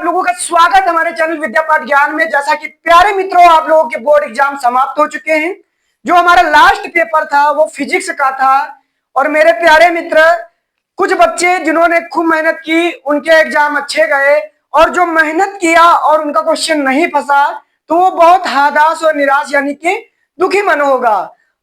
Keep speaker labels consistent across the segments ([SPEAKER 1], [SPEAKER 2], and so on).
[SPEAKER 1] आप लोगों का स्वागत हमारे चैनल विद्या पाठ ज्ञान में। जैसा कि प्यारे मित्रों, आप लोगों के बोर्ड एग्जाम समाप्त हो चुके हैं। जो हमारा लास्ट पेपर था वो फिजिक्स का था। और मेरे प्यारे मित्र, कुछ बच्चे जिन्होंने खूब मेहनत की उनके एग्जाम अच्छे गए, और जो मेहनत किया और उनका क्वेश्चन नहीं फंसा तो वो बहुत हताश और निराश यानी कि दुखी मन होगा।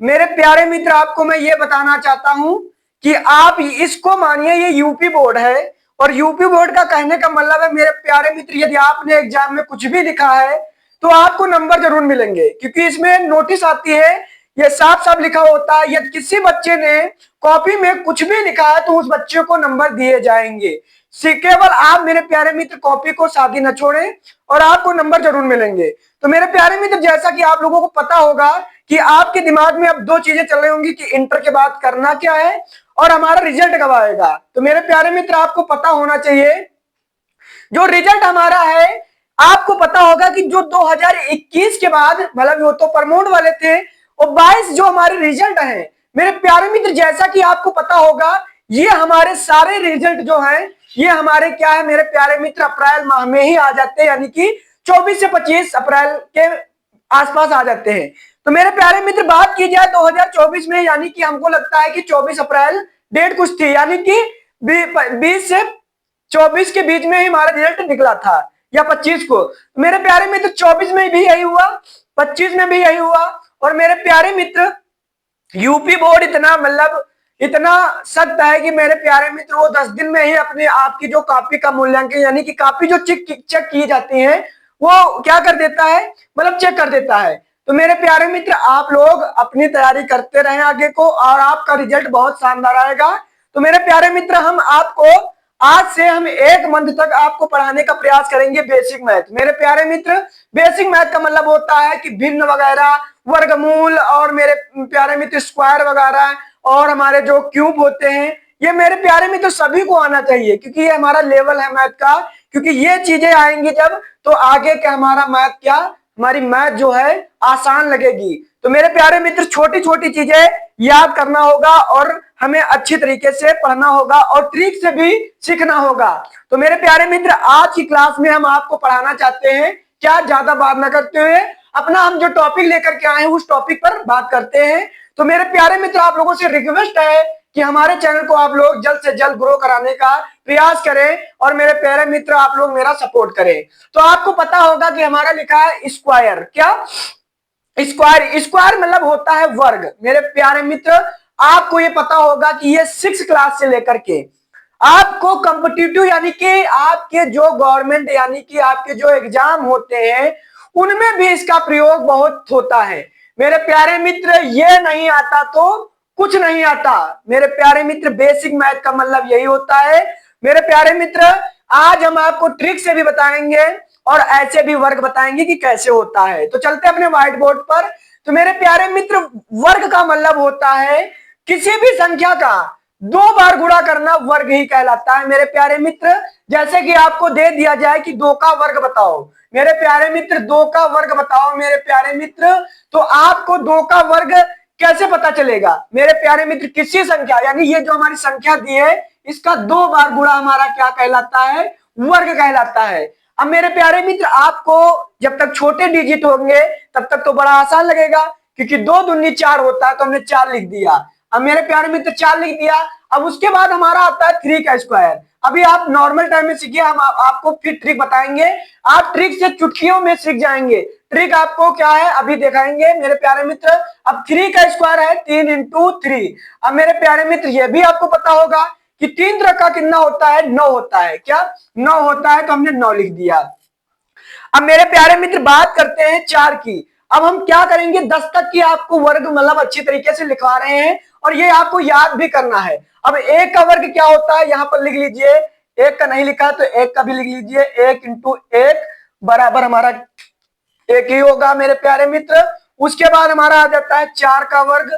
[SPEAKER 1] मेरे प्यारे मित्र, आपको मैं ये बताना चाहता हूं कि आप इसको मानिए ये यूपी बोर्ड है, और यूपी बोर्ड का कहने का मतलब है मेरे प्यारे मित्र, यदि आपने एग्जाम में कुछ भी लिखा है तो आपको नंबर जरूर मिलेंगे, क्योंकि इसमें नोटिस आती है, ये साफ साफ लिखा होता है यदि किसी बच्चे ने कॉपी में कुछ भी लिखा है तो उस बच्चे को नंबर दिए जाएंगे। केवल आप मेरे प्यारे मित्र कॉपी को सादी न छोड़ें और आपको नंबर जरूर मिलेंगे। तो मेरे प्यारे मित्र, जैसा कि आप लोगों को पता होगा कि आपके दिमाग में अब दो चीजें चल रही होंगी कि इंटर के बाद करना क्या है और हमारा रिजल्ट कब आएगा। तो मेरे प्यारे मित्र, आपको पता होना चाहिए जो रिजल्ट हमारा है, आपको पता होगा कि जो 2021 के बाद, मतलब वो तो प्रमोट वाले थे, और 22 जो हमारे रिजल्ट हैं मेरे प्यारे मित्र, जैसा कि आपको पता होगा ये हमारे सारे रिजल्ट जो हैं ये हमारे क्या है मेरे प्यारे मित्र, अप्रैल माह में ही आ जाते हैं, यानी कि 24 से 25 अप्रैल के आसपास आ जाते हैं। तो मेरे प्यारे मित्र, बात की जाए 2024 में, यानी कि हमको लगता है कि 24 अप्रैल डेट कुछ थी, यानी कि 20 से 24 के बीच में ही हमारा रिजल्ट निकला था, या 25 को। मेरे प्यारे मित्र, 24 में भी यही हुआ, 25 में भी यही हुआ। और मेरे प्यारे मित्र, यूपी बोर्ड इतना मतलब इतना सख्त है कि मेरे प्यारे मित्र वो 10 दिन में ही अपने आपकी जो कॉपी का मूल्यांकन, यानी कि कॉपी जो चेक की जाती है वो क्या कर देता है, मतलब चेक कर देता है। तो मेरे प्यारे मित्र, आप लोग अपनी तैयारी करते रहें आगे को, और आपका रिजल्ट बहुत शानदार आएगा। तो मेरे प्यारे मित्र, हम आपको आज से हम 1 मंथ तक आपको पढ़ाने का प्रयास करेंगे बेसिक मैथ। मेरे प्यारे मित्र, बेसिक मैथ का मतलब होता है कि भिन्न वगैरह, वर्गमूल, और मेरे प्यारे मित्र स्क्वायर वगैरह, और हमारे जो क्यूब होते हैं, ये मेरे प्यारे मित्र सभी को आना चाहिए, क्योंकि ये हमारा लेवल है मैथ का। क्योंकि ये चीजें आएंगी जब, तो आगे का हमारा मैथ क्या, हमारी मैथ जो है आसान लगेगी। तो मेरे प्यारे मित्र, छोटी छोटी चीजें याद करना होगा और हमें अच्छी तरीके से पढ़ना होगा और ट्रिक से भी सीखना होगा। तो मेरे प्यारे मित्र, आज की क्लास में हम आपको पढ़ाना चाहते हैं, क्या ज्यादा बात न करते हुए अपना हम जो टॉपिक लेकर के आए हैं उस टॉपिक पर बात करते हैं। तो मेरे प्यारे मित्र, आप लोगों से रिक्वेस्ट है कि हमारे चैनल को आप लोग जल्द से जल्द ग्रो कराने का प्रयास करें, और मेरे प्यारे मित्र आप लोग मेरा सपोर्ट करें। तो आपको पता होगा कि हमारा लिखा है स्क्वायर, क्या स्क्वायर, स्क्वायर मतलब होता है वर्ग। मेरे प्यारे मित्र, आपको ये पता होगा कि ये 6 क्लास से लेकर के आपको कॉम्पिटिटिव, यानी कि आपके जो गवर्नमेंट, यानी कि आपके जो एग्जाम होते हैं उनमें भी इसका प्रयोग बहुत होता है। मेरे प्यारे मित्र, ये नहीं आता तो कुछ नहीं आता। मेरे प्यारे मित्र, बेसिक मैथ का मतलब यही होता है। मेरे प्यारे मित्र, आज हम आपको ट्रिक से भी बताएंगे और ऐसे भी वर्ग बताएंगे कि कैसे होता है। तो चलते अपने व्हाइट बोर्ड पर। तो मेरे प्यारे मित्र, वर्ग का मतलब होता है किसी भी संख्या का 2 बार गुणा करना वर्ग ही कहलाता है। मेरे प्यारे मित्र, जैसे कि आपको दे दिया जाए कि 2 का वर्ग बताओ, मेरे प्यारे मित्र 2 का वर्ग बताओ मेरे प्यारे मित्र, तो आपको 2 का वर्ग कैसे पता चलेगा मेरे प्यारे मित्र? किसी संख्या, यानी ये जो हमारी संख्या दी है इसका 2 बार गुणा हमारा क्या कहलाता है, वर्ग कहलाता है। अब मेरे प्यारे मित्र, आपको जब तक छोटे डिजिट होंगे तब तक तो बड़ा आसान लगेगा, क्योंकि 2 दूनी 4 होता है, तो हमने 4 लिख दिया। अब मेरे प्यारे मित्र 4 लिख दिया। अब उसके बाद हमारा आता है 3 का स्क्वायर। अभी आप नॉर्मल टाइम में सीखिए, हम आपको फिर ट्रिक बताएंगे, आप ट्रिक से चुटकियों में सीख जाएंगे। ट्रिक आपको क्या है अभी दिखाएंगे मेरे प्यारे मित्र। अब 3 का स्क्वायर है 3 इंटू 3। अब मेरे प्यारे मित्र, ये भी आपको पता होगा कि 3 तरह का कितना होता है, 9 होता है, क्या 9 होता है, तो हमने 9 लिख दिया। अब मेरे प्यारे मित्र, बात करते हैं 4 की। अब हम क्या करेंगे, 10 तक की आपको वर्ग मतलब अच्छी तरीके से लिखवा रहे हैं, और ये आपको याद भी करना है। अब 1 का वर्ग क्या होता है, यहां पर लिख लीजिए। 1 का नहीं लिखा तो 1 का भी लिख लीजिए। 1 इंटू 1 बराबर हमारा 1 ही होगा मेरे प्यारे मित्र। उसके बाद हमारा आ जाता है 4 का वर्ग।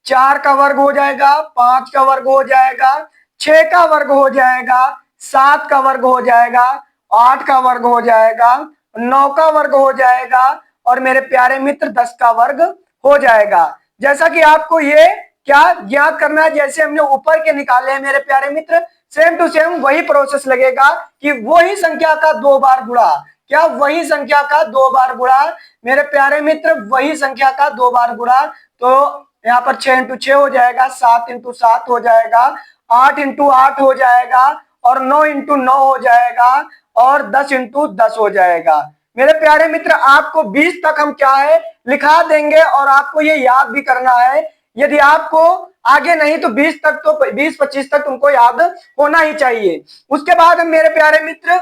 [SPEAKER 1] 4 का वर्ग हो जाएगा, 5 का वर्ग हो जाएगा, 6 का वर्ग हो जाएगा, 7 का वर्ग हो जाएगा, 8 का वर्ग हो जाएगा, 9 का वर्ग हो जाएगा, और मेरे प्यारे मित्र 10 का वर्ग हो जाएगा। जैसा कि आपको ये क्या ज्ञात करना है, जैसे हमने ऊपर के निकाले हैं मेरे प्यारे मित्र सेम टू सेम वही प्रोसेस लगेगा कि वही संख्या का 2 बार गुणा। क्या? वही संख्या का 2 बार गुणा मेरे प्यारे मित्र, वही संख्या का 2 बार गुणा। तो यहाँ पर 6 इंटू 6 हो जाएगा, 7 इंटू 7 हो जाएगा, 8 इंटू 8 हो जाएगा, और 9 इंटू 9 हो जाएगा, और 10 इंटू 10 हो जाएगा। मेरे प्यारे मित्र, आपको 20 तक हम क्या है लिखा देंगे, और आपको ये याद भी करना है। यदि आपको आगे नहीं तो 20 तक, तो 20-25 तक तुमको याद होना ही चाहिए। उसके बाद मेरे प्यारे मित्र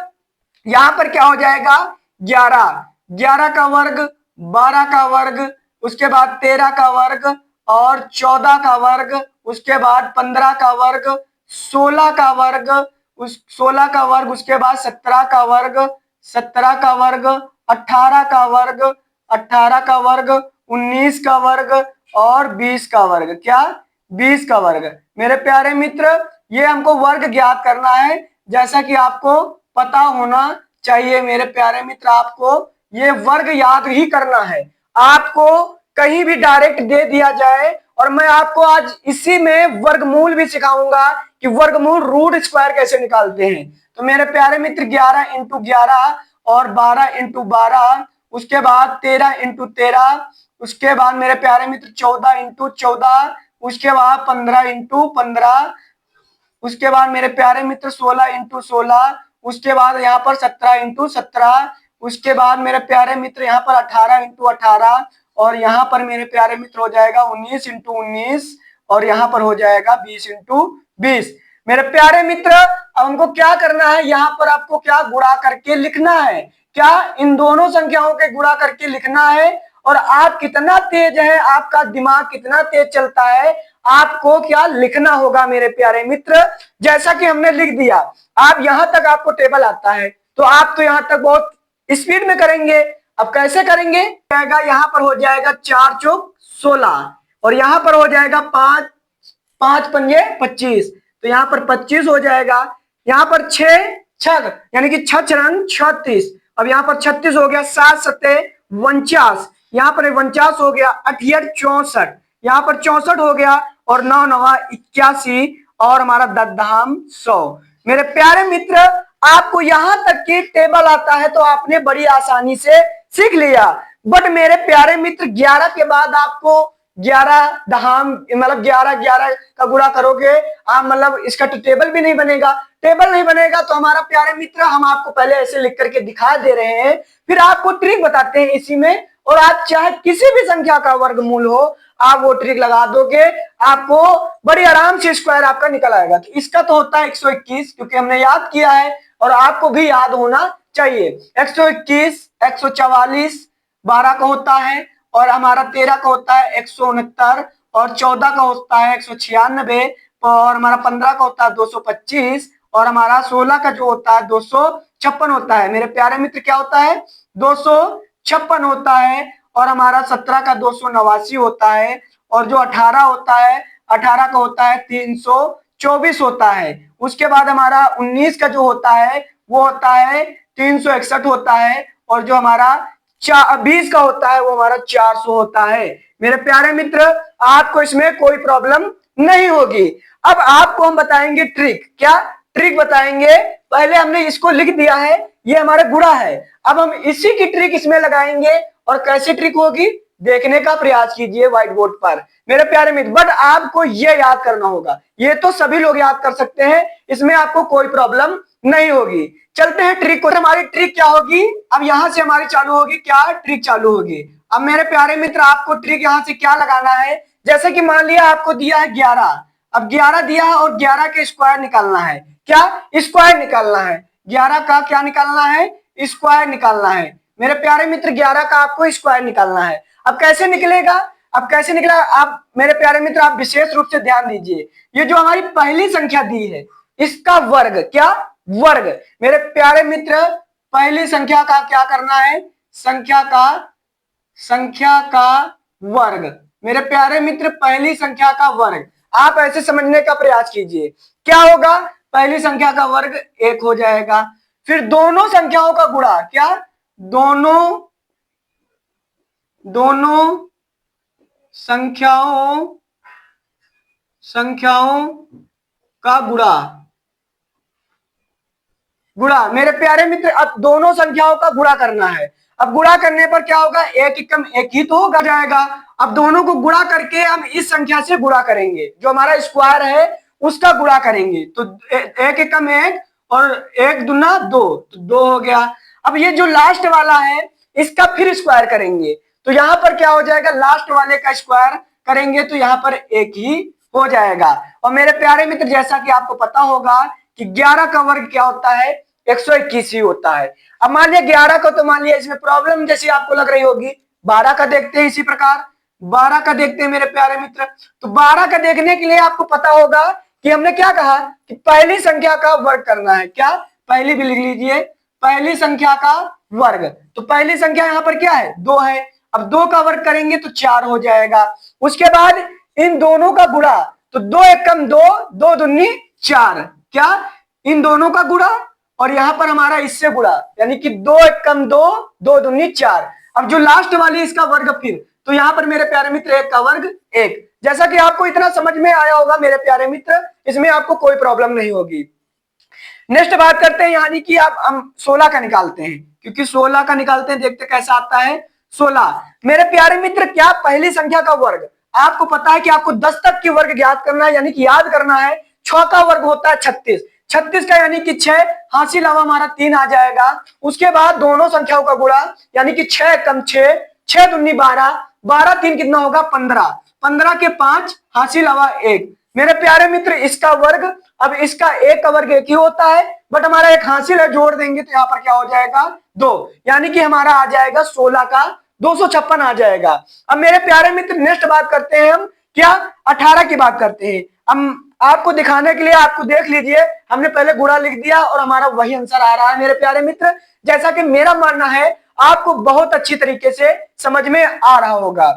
[SPEAKER 1] यहां पर क्या हो जाएगा, 11, 11 का वर्ग, 12 का वर्ग, उसके बाद 13 का वर्ग, और 14 का वर्ग, उसके बाद 15 का वर्ग, 16 का वर्ग, उस 16 का वर्ग, उसके बाद 17 का वर्ग, 17 का वर्ग, 18 का वर्ग, 18 का वर्ग, 19 का वर्ग, और 20 का वर्ग। क्या? 20 का वर्ग। मेरे प्यारे मित्र, ये हमको वर्ग ज्ञात करना है, जैसा कि आपको पता होना चाहिए। मेरे प्यारे मित्र, आपको ये वर्ग याद ही करना है। आपको कहीं भी डायरेक्ट दे दिया जाए, और मैं आपको आज इसी में वर्गमूल भी सिखाऊंगा कि वर्गमूल रूट स्क्वायर कैसे निकालते हैं। तो मेरे प्यारे मित्र, 11 इंटू 11, और 12 इंटू 12, उसके बाद 13 इंटू 13, उसके बाद मेरे प्यारे मित्र 14 इंटू 14, उसके बाद 15 इंटू 15, उसके बाद मेरे प्यारे मित्र 16 इंटू 16, उसके बाद यहाँ पर 17 इंटू 17, उसके बाद मेरे प्यारे मित्र यहाँ पर 18 इंटू 18, और यहाँ पर मेरे प्यारे मित्र हो जाएगा 19 इंटू 19, और यहाँ पर हो जाएगा 20 इंटू 20। मेरे प्यारे मित्र, अब हमको क्या करना है, यहाँ पर आपको क्या गुणा करके लिखना है। क्या? इन दोनों संख्याओं के गुणा करके लिखना है। और आप कितना तेज है, आपका दिमाग कितना तेज चलता है, आपको क्या लिखना होगा मेरे प्यारे मित्र। जैसा कि हमने लिख दिया, आप यहां तक आपको टेबल आता है, तो आप तो यहां तक बहुत स्पीड में करेंगे। अब कैसे करेंगे? यहाँ पर हो जाएगा 4 चौक 16, और यहाँ पर हो जाएगा 5, 5 पंजे 25, तो यहाँ पर 25 हो जाएगा। यहाँ पर 6 छग यानी कि 6 रंग 36, अब यहाँ पर 36 हो गया, 7 सत्ते 49, यहाँ पर 49 हो गया, 8 64, यहाँ पर 64 हो गया, और 9 नवा 81, और हमारा 10 धाम 100। मेरे प्यारे मित्र, आपको यहां तक की टेबल आता है तो आपने बड़ी आसानी से सीख लिया। बट मेरे प्यारे मित्र, 11 के बाद आपको 11 दहाम मतलब 11 11 का गुणा करोगे आप, मतलब इसका तो टेबल भी नहीं बनेगा। टेबल नहीं बनेगा तो हमारा प्यारे मित्र, हम आपको पहले ऐसे लिख करके दिखा दे रहे हैं, फिर आपको ट्रिक बताते हैं इसी में, और आप चाहे किसी भी संख्या का वर्गमूल हो, आप वो ट्रिक लगा दोगे, आपको बड़ी आराम से स्क्वायर आपका निकल आएगा। तो इसका तो होता है 121, क्योंकि हमने याद किया है, और आपको भी याद होना चाहिए। 121, 144, 12 का होता है, और हमारा 13 का होता है 169, और 14 का होता है 196, और हमारा 15 का होता है 225, और हमारा 16 का जो होता है 256 होता है। मेरे प्यारे मित्र, क्या होता है? 256 होता है। और हमारा 17 का 289 होता है, और जो 18 होता है, 18 का होता है 324 होता है। उसके बाद हमारा 19 का जो होता है वो होता है 361 होता है, और जो हमारा 20 का होता है वो हमारा 400 होता है। मेरे प्यारे मित्र, आपको इसमें कोई प्रॉब्लम नहीं होगी। अब आपको हम बताएंगे ट्रिक। क्या ट्रिक बताएंगे? पहले हमने इसको लिख दिया है, ये हमारा गुणा है। अब हम इसी की ट्रिक इसमें लगाएंगे, और कैसे ट्रिक होगी देखने का प्रयास कीजिए व्हाइट बोर्ड पर मेरे प्यारे मित्र। बट आपको ये याद करना होगा, ये तो सभी लोग याद कर सकते हैं, इसमें आपको कोई प्रॉब्लम नहीं होगी। चलते हैं ट्रिक को। हमारी ट्रिक क्या होगी? अब यहां से हमारी चालू होगी, क्या ट्रिक चालू होगी। अब मेरे प्यारे मित्र, आपको ट्रिक यहां से क्या लगाना है, जैसे कि मान लिया आपको दिया है 11, अब 11 दिया है और 11 के स्क्वायर निकालना है। क्या? स्क्वायर निकालना है। 11 का क्या निकालना है? स्क्वायर निकालना है। मेरे प्यारे मित्र, 11 का आपको स्क्वायर निकालना है। अब कैसे निकलेगा? अब कैसे निकला? आप मेरे प्यारे मित्र, आप विशेष रूप से ध्यान दीजिए, ये जो हमारी पहली संख्या दी है इसका वर्ग। क्या? वर्ग। मेरे प्यारे मित्र, पहली संख्या का क्या करना है? संख्या का वर्ग। मेरे प्यारे मित्र, पहली संख्या का वर्ग। आप ऐसे समझने का प्रयास कीजिए, क्या होगा? पहली संख्या का वर्ग 1 हो जाएगा। फिर दोनों संख्याओं का गुणा। क्या? दोनों संख्याओं का गुणा। गुणा। मेरे प्यारे मित्र अब दोनों संख्याओं का गुणा करना है। अब गुणा करने पर क्या होगा, एक एकम एक ही तो होगा जाएगा। अब दोनों को गुणा करके हम इस संख्या से गुणा करेंगे, जो हमारा स्क्वायर है उसका गुणा करेंगे। तो एक एकम एक और एक दूना दो, तो दो हो गया। अब ये जो लास्ट वाला है इसका फिर स्क्वायर करेंगे, तो यहां पर क्या हो जाएगा, लास्ट वाले का स्क्वायर करेंगे तो यहां पर एक ही हो जाएगा। और मेरे प्यारे मित्र जैसा कि आपको पता होगा कि 11 का वर्ग क्या होता है, 121 ही होता है। अब मान लिया 11 का, तो मान लिया इसमें प्रॉब्लम जैसी आपको लग रही होगी। 12 का देखते हैं, इसी प्रकार 12 का देखते हैं मेरे प्यारे मित्र। तो 12 का देखने के लिए आपको पता होगा कि हमने क्या कहा कि पहली संख्या का वर्ग करना है। क्या, पहली भी लिख लीजिए, पहली संख्या का वर्ग। तो पहली संख्या यहाँ पर क्या है, 2 है। अब 2 का वर्ग करेंगे तो 4 हो जाएगा। उसके बाद इन दोनों का गुणा, तो 2 एकम 2, 2 दूनी 4। क्या, इन दोनों का गुणा और यहां पर हमारा इससे गुणा, यानी कि 2 एकम 2, 2 दूनी 4। अब जो लास्ट वाली इसका वर्ग फिर, तो यहां पर मेरे प्यारे मित्र 1 का वर्ग 1। जैसा कि आपको इतना समझ में आया होगा मेरे प्यारे मित्र, इसमें आपको कोई प्रॉब्लम नहीं होगी। नेक्स्ट बात करते हैं, यानी कि आप हम 16 का निकालते हैं, क्योंकि 16 का निकालते हैं, देखते कैसा आता है 16। मेरे प्यारे मित्र क्या, पहली संख्या का वर्ग, आपको पता है कि आपको 10 तक की वर्ग ज्ञात करना है, यानी कि याद करना है। 6 का वर्ग होता है 36, 36 का यानी कि 6, हासिल हवा हमारा 3 आ जाएगा। उसके बाद दोनों संख्याओं का गुणा, यानी कि 6 कम 6, 6 दूनी 12, 12 3 कितना होगा 15, 15 के 5, हासिल हवा 1। मेरे प्यारे मित्र इसका वर्ग, अब इसका एक का वर्ग एक ही होता है, बट हमारा एक हासिल है, जोड़ देंगे तो यहाँ पर क्या हो जाएगा 2, यानी कि हमारा आ जाएगा 16 का 256 आ जाएगा। अब मेरे प्यारे मित्र नेक्स्ट बात करते हैं हम, क्या 18 की बात करते हैं। हम आपको दिखाने के लिए, आपको देख लीजिए, हमने पहले गुणा लिख दिया और हमारा वही आंसर आ रहा है मेरे प्यारे मित्र। जैसा कि मेरा मानना है आपको बहुत अच्छी तरीके से समझ में आ रहा होगा।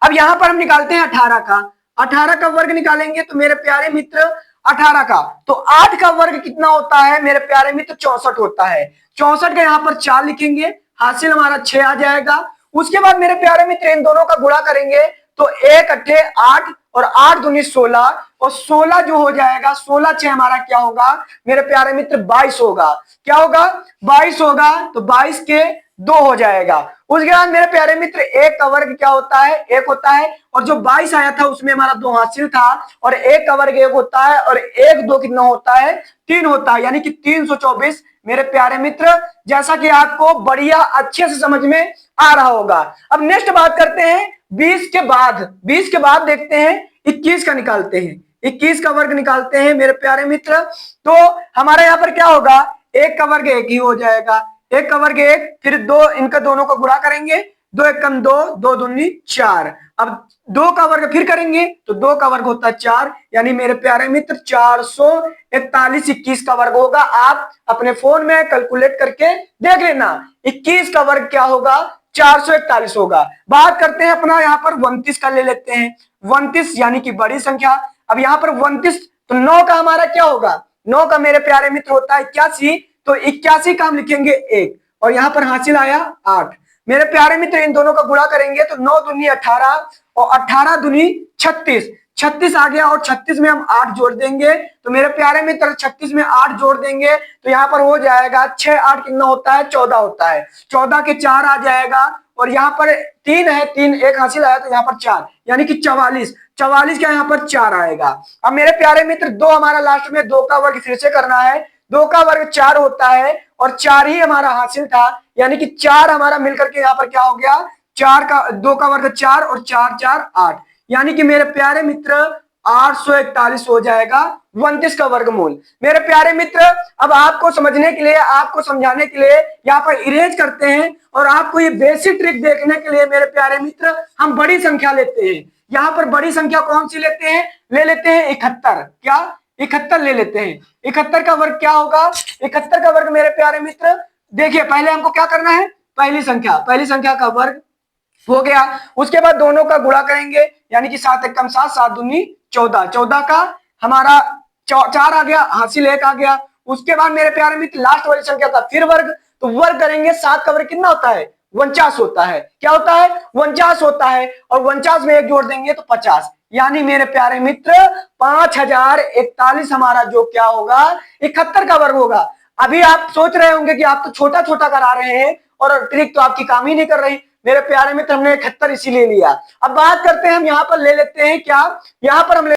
[SPEAKER 1] अब यहां पर हम निकालते हैं 18 का, 18 का वर्ग निकालेंगे तो मेरे प्यारे मित्र 18 का, तो 8 का वर्ग कितना होता है मेरे प्यारे मित्र, 64 होता है। 64 का यहाँ पर 4 लिखेंगे, हासिल हमारा 6 आ जाएगा। उसके बाद मेरे प्यारे मित्र इन दोनों का गुणा करेंगे तो 1 अट्ठे 8 और 8 दूनी 16, और 16 जो हो जाएगा, 16 6 हमारा क्या होगा मेरे प्यारे मित्र 22 होगा। क्या होगा 22 होगा, तो 22 के 2 हो जाएगा। उसके बाद मेरे प्यारे मित्र 1 का वर्ग क्या होता है, 1 होता है, और जो 22 आया था उसमें हमारा 2 हासिल था, और 1 का वर्ग 1 होता है, और 1 2 कितना होता है 3 होता है, यानी कि 324 मेरे प्यारे मित्र, जैसा कि आपको बढ़िया अच्छे से समझ में आ रहा होगा। अब नेक्स्ट बात करते हैं 20 के बाद, 20 के बाद देखते हैं 21 का निकालते हैं, 21 का वर्ग निकालते हैं मेरे प्यारे मित्र। तो हमारा यहाँ पर क्या होगा, 1 का वर्ग 1 ही हो जाएगा, 1 का वर्ग 1, फिर 2, इनका दोनों को गुणा करेंगे, 2 एकम 2, 2 दूनी 4। अब 2 का वर्ग फिर करेंगे तो 2 का वर्ग होता है 4, यानी मेरे प्यारे मित्र 441 21 का वर्ग होगा। आप अपने फोन में कैलकुलेट करके देख लेना, 21 का वर्ग क्या होगा 441 होगा। बात करते हैं अपना यहाँ पर 29 का ले लेते हैं, 29 यानी कि बड़ी संख्या। अब यहाँ पर 29, तो 9 का हमारा क्या होगा, 9 का मेरे प्यारे मित्र होता है 81, तो 81 का हम लिखेंगे 1, और यहाँ पर हासिल आया 8। मेरे प्यारे मित्र इन दोनों का गुणा करेंगे तो 9 दूनी 18 और 18 दूनी 36, 36 आ गया, और 36 में हम 8 जोड़ देंगे, तो मेरे प्यारे मित्र 36 में 8 जोड़ देंगे तो यहाँ पर हो जाएगा 6 8 कितना होता है 14 होता है, 14 के 4 आ जाएगा, और यहाँ पर 3 है, 3 एक हासिल आया तो यहाँ पर 4, यानी कि 44, 44 का यहाँ पर 4 आएगा। अब मेरे प्यारे मित्र 2 हमारा लास्ट में 2 का वर्ग फिर से करना है, 2 का वर्ग 4 होता है, और 4 ही हमारा हासिल था, यानी कि 4 हमारा मिलकर के यहाँ पर क्या हो गया, 4 का 2 का वर्ग 4 और 4 4 8, यानी कि मेरे प्यारे मित्र 841 हो जाएगा 29 का वर्गमूल। मेरे प्यारे मित्र अब आपको समझने के लिए, आपको समझाने के लिए यहाँ पर इरेज करते हैं, और आपको ये बेसिक ट्रिक देखने के लिए मेरे प्यारे मित्र हम बड़ी संख्या लेते हैं। यहाँ पर बड़ी संख्या कौन सी लेते हैं, ले लेते हैं 71। क्या, 71 ले लेते हैं। 71 का वर्ग क्या होगा, 71 का वर्ग मेरे प्यारे मित्र देखिए, पहले हमको क्या करना है, पहली संख्या का वर्ग हो गया। उसके बाद दोनों का गुणा करेंगे, यानी कि 7 एकम 7, 7 दूनी 14, 14 का हमारा 4 आ गया, हासिल 1 आ गया। उसके बाद मेरे प्यारे मित्र लास्ट वाली संख्या का फिर वर्ग, तो वर्ग करेंगे, 7 का वर्ग कितना होता है 49 होता है। क्या होता है 49 होता है, और 49 में 1 जोड़ देंगे तो 50, यानी मेरे प्यारे मित्र 5041 हमारा जो क्या होगा 71 का वर्ग होगा। अभी आप सोच रहे होंगे कि आप तो छोटा छोटा करा रहे हैं और ट्रिक तो आपकी काम ही नहीं कर रही। मेरे प्यारे मित्र, हमने 71 इसीलिए लिया। अब बात करते हैं, हम यहाँ पर ले लेते हैं क्या, यहाँ पर हम